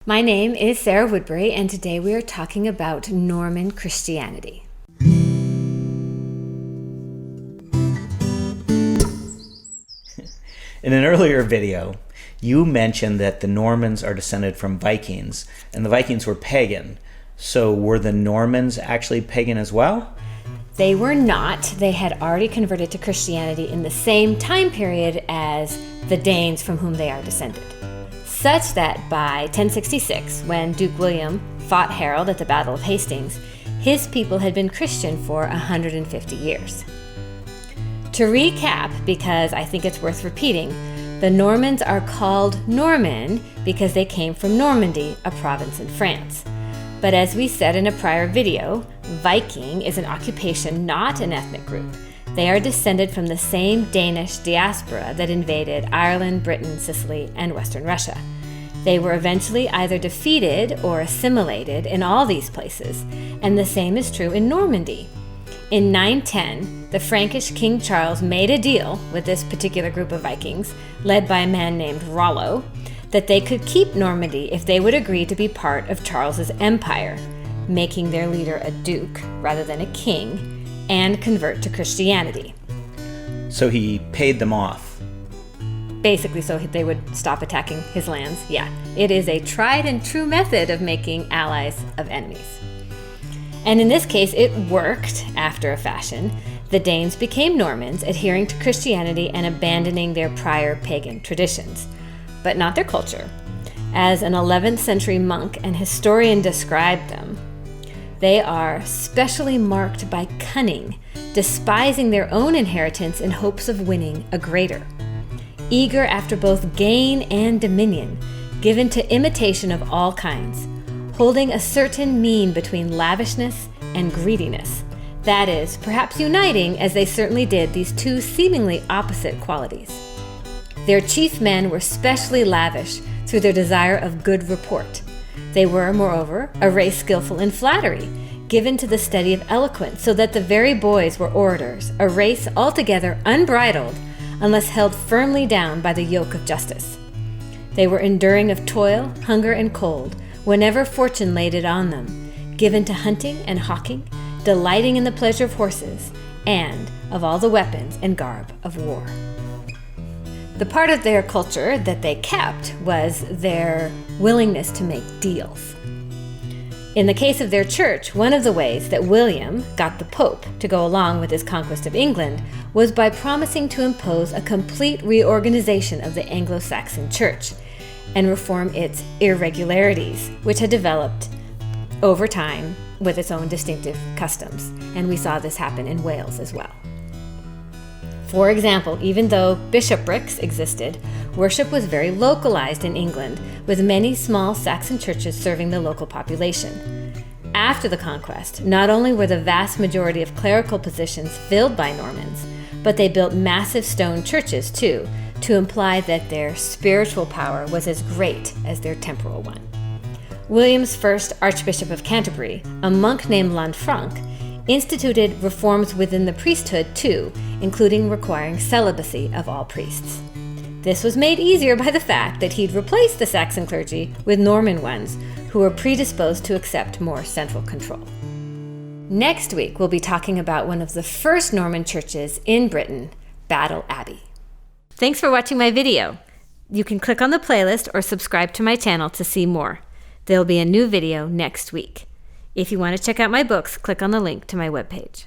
My name is Sarah Woodbury, and today we are talking about Norman Christianity. In an earlier video, you mentioned that the Normans are descended from Vikings, and the Vikings were pagan. So were the Normans actually pagan as well? They were not. They had already converted to Christianity in the same time period as the Danes from whom they are descended. Such that by 1066, when Duke William fought Harold at the Battle of Hastings, his people had been Christian for 150 years. To recap, because I think it's worth repeating, the Normans are called Norman because they came from Normandy, a province in France. But as we said in a prior video, Viking is an occupation, not an ethnic group. They are descended from the same Danish diaspora that invaded Ireland, Britain, Sicily, and Western Russia. They were eventually either defeated or assimilated in all these places, and the same is true in Normandy. In 910, the Frankish King Charles made a deal with this particular group of Vikings, led by a man named Rollo, that they could keep Normandy if they would agree to be part of Charles's empire, making their leader a duke rather than a king, and convert to Christianity. So he paid them off. Basically, so they would stop attacking his lands. Yeah, it is a tried and true method of making allies of enemies. And in this case, it worked after a fashion. The Danes became Normans, adhering to Christianity and abandoning their prior pagan traditions, but not their culture. As an 11th century monk and historian described them, they are specially marked by cunning, despising their own inheritance in hopes of winning a greater. Eager after both gain and dominion, given to imitation of all kinds, holding a certain mean between lavishness and greediness. That is, perhaps uniting, as they certainly did, these two seemingly opposite qualities. Their chief men were specially lavish through their desire of good report. They were, moreover, a race skillful in flattery, given to the study of eloquence, so that the very boys were orators, a race altogether unbridled unless held firmly down by the yoke of justice. They were enduring of toil, hunger, and cold, whenever fortune laid it on them, given to hunting and hawking, delighting in the pleasure of horses, and of all the weapons and garb of war. The part of their culture that they kept was their willingness to make deals. In the case of their church, one of the ways that William got the Pope to go along with his conquest of England was by promising to impose a complete reorganization of the Anglo-Saxon church and reform its irregularities, which had developed over time with its own distinctive customs. And we saw this happen in Wales as well. For example, even though bishoprics existed, worship was very localized in England, with many small Saxon churches serving the local population. After the conquest, not only were the vast majority of clerical positions filled by Normans, but they built massive stone churches too, to imply that their spiritual power was as great as their temporal one. William's first Archbishop of Canterbury, a monk named Lanfranc, instituted reforms within the priesthood too, including requiring celibacy of all priests. This was made easier by the fact that he'd replaced the Saxon clergy with Norman ones who were predisposed to accept more central control. Next week, we'll be talking about one of the first Norman churches in Britain, Battle Abbey. Thanks for watching my video. You can click on the playlist or subscribe to my channel to see more. There'll be a new video next week. If you want to check out my books, click on the link to my webpage.